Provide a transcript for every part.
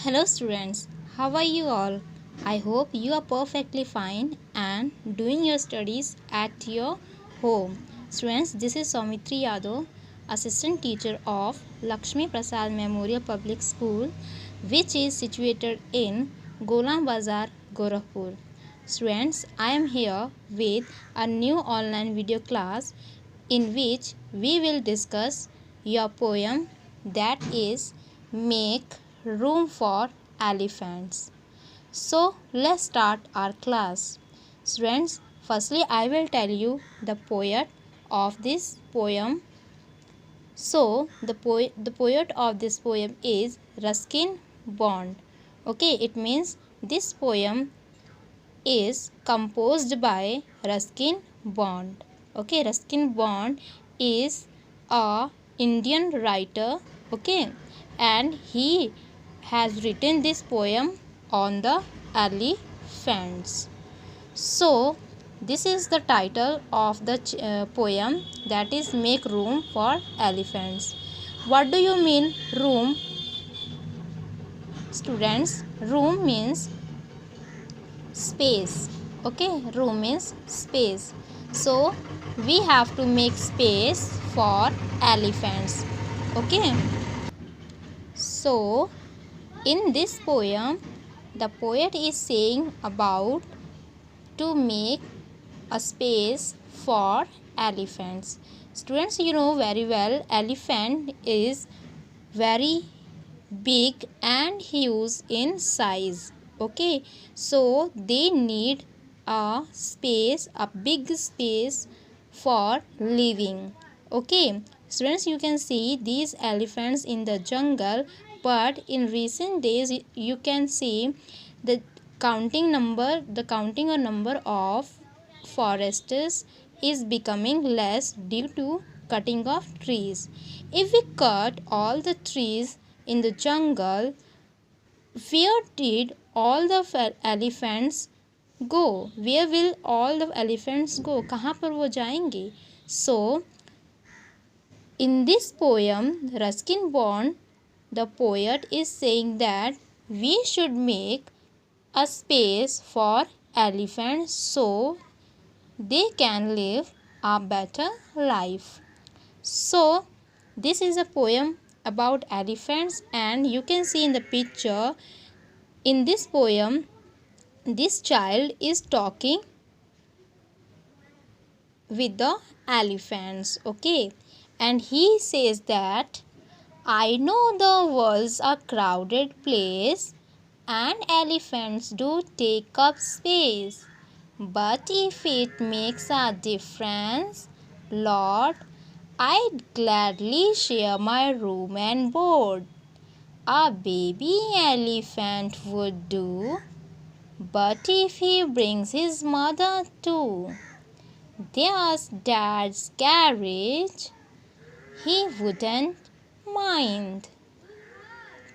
Hello students, how are you all? I hope you are perfectly fine and doing your studies at your home. Students, this is Saumitri Yadav, assistant teacher of Lakshmi Prasad Memorial Public School, which is situated in Golam Bazar, Gorakhpur. Students, I am here with a new online video class in which we will discuss your poem, that is Make Room for Elephants. So let's start our class. Students, firstly I will tell you the poet of this poem. So the poet of this poem is Ruskin Bond. Okay, it means this poem is composed by Ruskin Bond. Okay, Ruskin Bond is a Indian writer. Okay, and he has written this poem on the elephants. So this is the title of the poem, that is Make Room for Elephants. What do you mean room? Students, room means space. Okay, room means space. So we have to make space for elephants. Okay, so in this poem the poet is saying about to make a space for elephants. Students, you know very well elephant is very big and huge in size. Okay, so they need a space, a big space for living. Okay, students, you can see these elephants in the jungle, but in recent days you can see the counting or number of forests is becoming less due to cutting of trees. If we cut all the trees in the jungle, where did all the elephants go? Where will all the elephants go? कहाँ पर वो जाएंगे? So in this poem, Ruskin Bond, the poet, is saying that we should make a space for elephants so they can live a better life. So this is a poem about elephants, and you can see in the picture in this poem this child is talking with the elephants. Okay, and he says that I know the world's a crowded place and elephants do take up space, but if it makes a difference, Lord, I'd gladly share my room and board. A baby elephant would do, but if he brings his mother too, there's Dad's carriage, he wouldn't mind.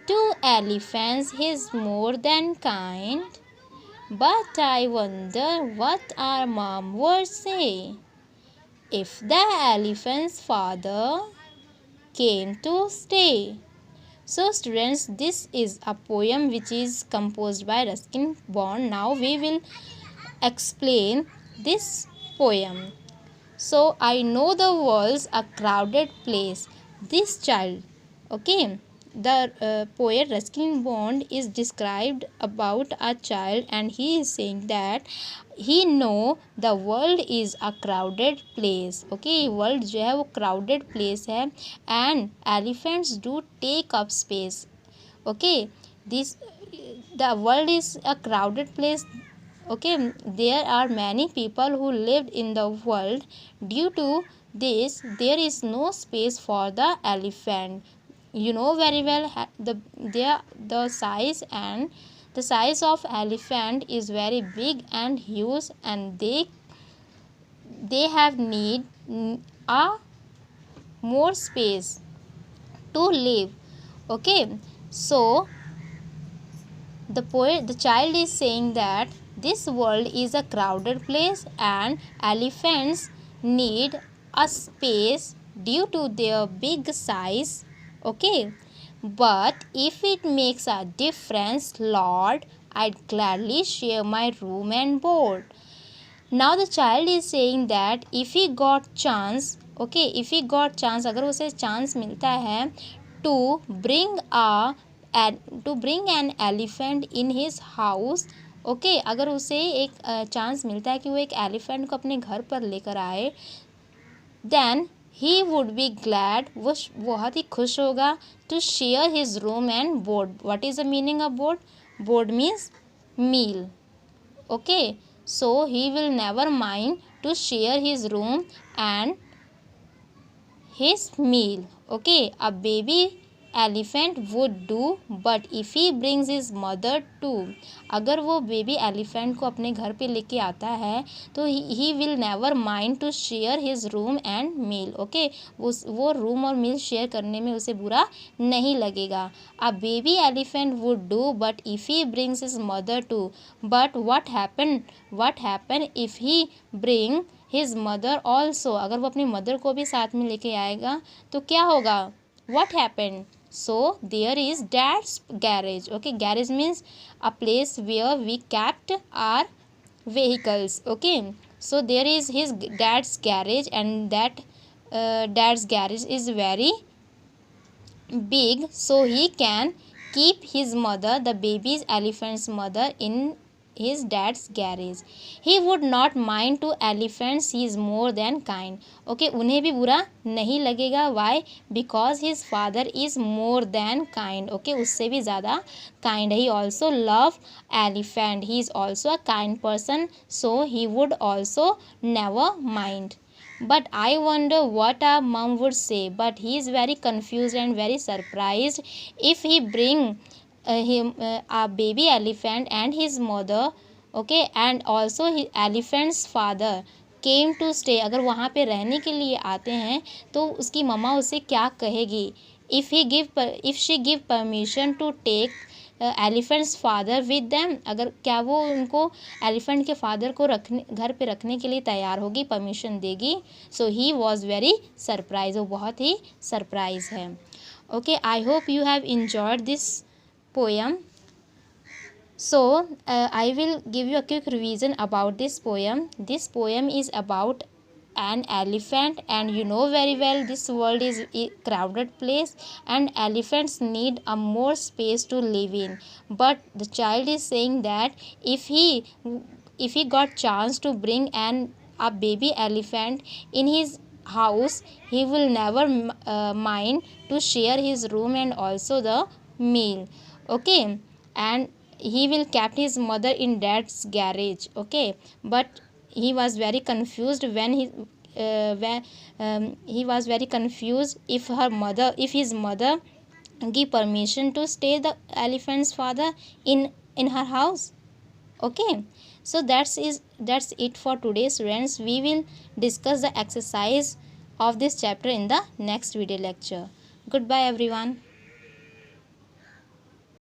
To elephants he's more than kind, but I wonder what our mom would say if the elephant's father came to stay. So students, this is a poem which is composed by Ruskin Bond. Now we will explain this poem. So I know the world's a crowded place. This child, okay, the poet Ruskin Bond is described about a child, and he is saying that he know the world is a crowded place. Okay, world जो है वो crowded place है, and elephants do take up space. Okay, this the world is a crowded place. Okay, there are many people who lived in the world. Due to this, there is no space for the elephant. You know very well the size of elephant is very big and huge, and they have need a more space to live. Okay, so the child is saying that this world is a crowded place and elephants need a space due to their big size. Okay, but if it makes a difference, Lord, I'd gladly share my room and board. Now the child is saying that if he got chance, okay, if he got chance, अगर उसे chance मिलता है to bring an elephant in his house, okay अगर उसे एक chance मिलता है कि वो एक एलिफेंट को अपने घर पर लेकर आए, then he would be glad, वो बहुत ही खुश होगा, to share his room and board. What is the meaning of board? Board means meal. Okay, so he will never mind to share his room and his meal. Okay, a baby elephant would do, but if he brings his mother too, अगर वो baby elephant को अपने घर पे लेके आता है तो he will never mind to share his room and meal. Okay, वो रूम और मील शेयर करने में उसे बुरा नहीं लगेगा. A baby elephant would do, but if he brings his mother too. But what happen if he bring his mother also? अगर वो अपनी मदर को भी साथ में लेके आएगा तो क्या होगा? What happened? So there is dad's garage. Okay, garage means a place where we kept our vehicles. Okay, so there is his dad's garage, and that dad's garage is very big, so he can keep his mother, the baby's elephant's mother, in his dad's garage. He would not mind to elephants, he is more than kind. Okay, उन्हें भी बुरा नहीं लगेगा. Why? Because his father is more than kind. Okay, उससे भी ज़्यादा kind. He also love elephant. He is also a kind person, so he would also never mind. But I wonder what our mom would say. But he is very confused and very surprised if he bring a baby elephant and his mother, okay, and also his elephant's father came to stay. अगर वहाँ पे रहने के लिए आते हैं तो उसकी मम्मा उसे क्या कहेगी? if she give permission to take elephants father with them, अगर क्या वो उनको एलिफेंट के फादर को घर पे रखने के लिए तैयार होगी, परमिशन देगी? सो ही वॉज वेरी सरप्राइज, वो बहुत ही सरप्राइज है. Okay, I hope you have enjoyed this poem. So I will give you a quick revision about this poem. This poem is about an elephant, and you know very well this world is a crowded place and elephants need a more space to live in. But the child is saying that if he got chance to bring a baby elephant in his house, he will never mind to share his room and also the meal. Okay, and he will kept his mother in dad's garage. Okay, but he was very confused when he was very confused if his mother give permission to stay the elephant's father in her house. Okay, so that's it for today, students. We will discuss the exercise of this chapter in the next video lecture. Goodbye everyone.